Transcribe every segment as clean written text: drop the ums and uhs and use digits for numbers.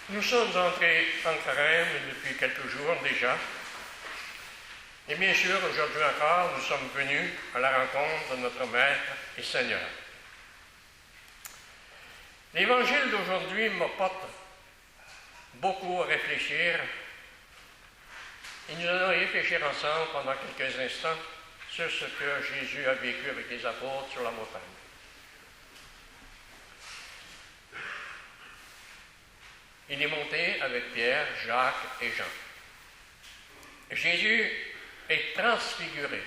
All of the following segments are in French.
Nous sommes entrés en carême depuis quelques jours déjà. Et bien sûr, aujourd'hui encore, nous sommes venus à la rencontre de notre Maître et Seigneur. L'Évangile d'aujourd'hui m'apporte beaucoup à réfléchir. Et nous allons réfléchir ensemble pendant quelques instants sur ce que Jésus a vécu avec les apôtres sur la montagne. Il est monté avec Pierre, Jacques et Jean. Jésus est transfiguré.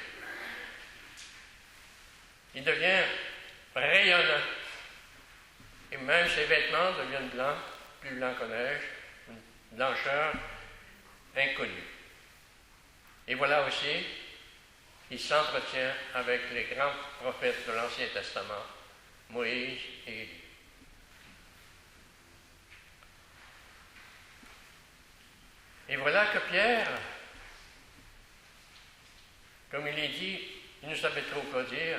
Il devient rayonnant. Et même ses vêtements deviennent blancs, plus blancs que neige, une blancheur inconnue. Et voilà aussi, il s'entretient avec les grands prophètes de l'Ancien Testament, Moïse et Élie. Et voilà que Pierre, comme il est dit, il ne savait trop quoi dire.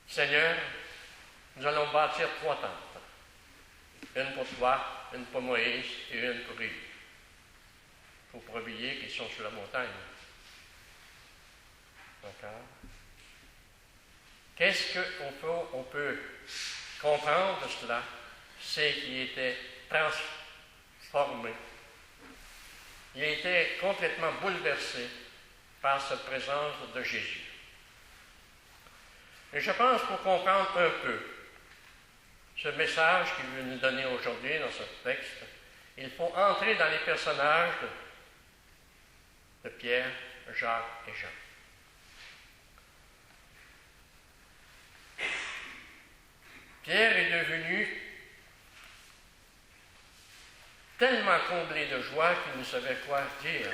Seigneur, nous allons bâtir 3 tentes. Une pour toi, une pour Moïse et une pour Élie. Il ne faut pas oublier qu'ils sont sur la montagne. D'accord? Qu'est-ce qu'on peut comprendre de cela? C'est qu'il était transformé. Il était complètement bouleversé par cette présence de Jésus. Et je pense, pour comprendre un peu ce message qu'il veut nous donner aujourd'hui dans ce texte, il faut entrer dans les personnages de Pierre, Jacques et Jean. Pierre est devenu tellement comblé de joie qu'il ne savait quoi dire.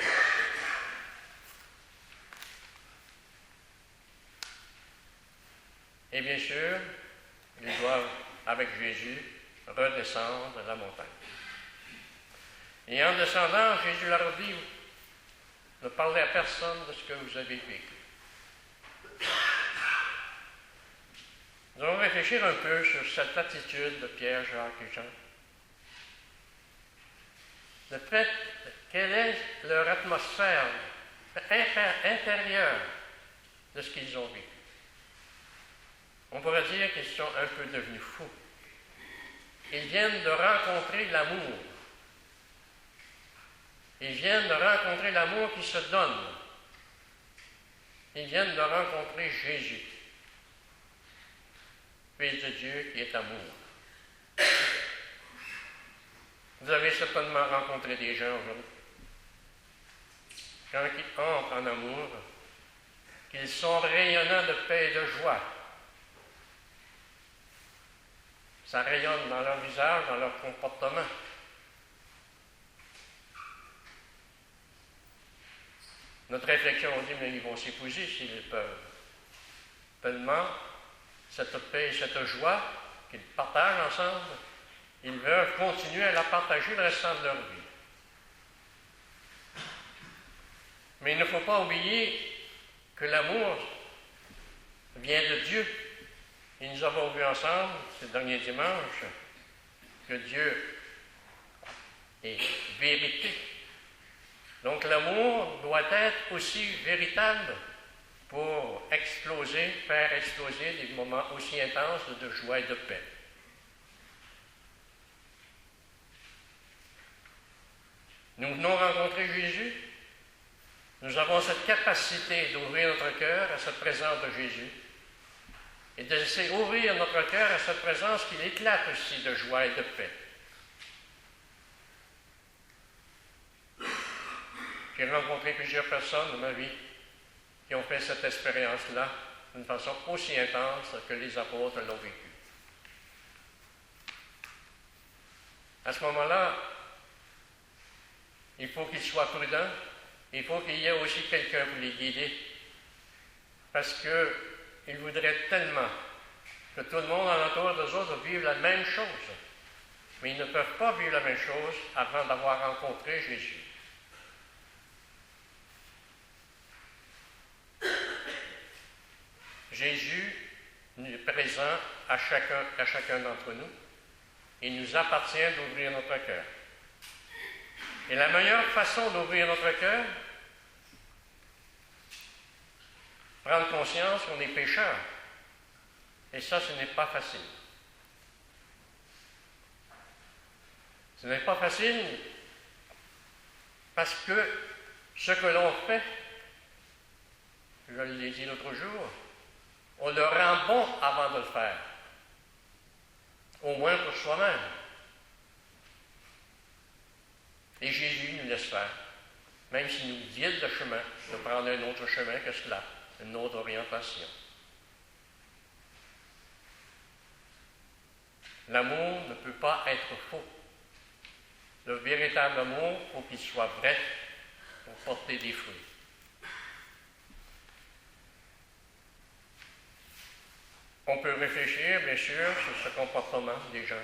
Et bien sûr, ils doivent, avec Jésus, redescendre la montagne. Et en descendant, Jésus leur dit, ne parlez à personne de ce que vous avez vécu. Nous allons réfléchir un peu sur cette attitude de Pierre, Jacques et Jean. Le fait, quelle est leur atmosphère intérieure de ce qu'ils ont vécu. On pourrait dire qu'ils sont un peu devenus fous. Ils viennent de rencontrer l'amour. Ils viennent de rencontrer l'amour qui se donne. Ils viennent de rencontrer Jésus, Fils de Dieu qui est amour. Vous avez certainement rencontré des gens aujourd'hui, gens qui entrent en amour, qu'ils sont rayonnants de paix et de joie. Ça rayonne dans leur visage, dans leur comportement. Notre réflexion, on dit, mais ils vont s'épouser s'ils peuvent. Tellement, cette paix et cette joie qu'ils partagent ensemble, ils veulent continuer à la partager le restant de leur vie. Mais il ne faut pas oublier que l'amour vient de Dieu. Et nous avons vu ensemble, ce dernier dimanche, que Dieu est vérité. Donc l'amour doit être aussi véritable pour exploser, faire exploser des moments aussi intenses de joie et de paix. Nous venons rencontrer Jésus. Nous avons cette capacité d'ouvrir notre cœur à cette présence de Jésus et de laisser ouvrir notre cœur à cette présence qui éclate aussi de joie et de paix. J'ai rencontré plusieurs personnes dans ma vie qui ont fait cette expérience-là d'une façon aussi intense que les apôtres l'ont vécu. À ce moment-là, il faut qu'ils soient prudents, il faut qu'il y ait aussi quelqu'un pour les guider, parce qu'ils voudraient tellement que tout le monde alentour d'eux autres vive la même chose, mais ils ne peuvent pas vivre la même chose avant d'avoir rencontré Jésus. Jésus est présent à chacun d'entre nous. Il nous appartient d'ouvrir notre cœur. Et la meilleure façon d'ouvrir notre cœur, prendre conscience qu'on est pécheur. Et ça, ce n'est pas facile. Ce n'est pas facile parce que ce que l'on fait, je l'ai dit l'autre jour, on le rend bon avant de le faire. Au moins pour soi-même. Et Jésus nous laisse faire, même s'il nous guide le chemin, de prendre un autre chemin que cela, une autre orientation. L'amour ne peut pas être faux. Le véritable amour, il faut qu'il soit vrai pour porter des fruits. On peut réfléchir, bien sûr, sur ce comportement des gens,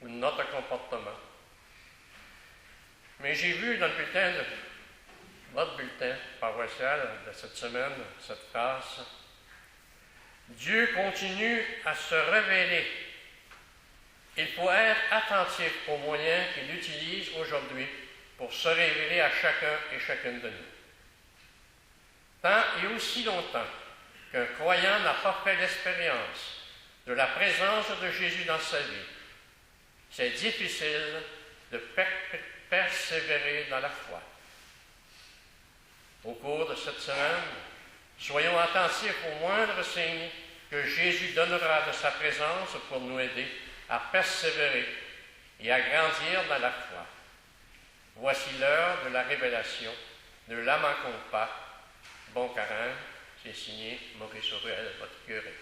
ou notre comportement. Mais j'ai vu dans le bulletin, votre bulletin paroissial de cette semaine, cette phrase, « Dieu continue à se révéler. Il faut être attentif aux moyens qu'il utilise aujourd'hui pour se révéler à chacun et chacune de nous. Tant et aussi longtemps qu'un croyant n'a pas fait l'expérience de la présence de Jésus dans sa vie, c'est difficile de persévérer dans la foi. Au cours de cette semaine, soyons attentifs aux moindres signes que Jésus donnera de sa présence pour nous aider à persévérer et à grandir dans la foi. Voici l'heure de la révélation. Ne la manquons pas. Bon carême, c'est signé Maurice Aurel, votre curé.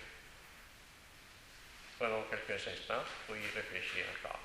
Prenons quelques instants pour y réfléchir encore.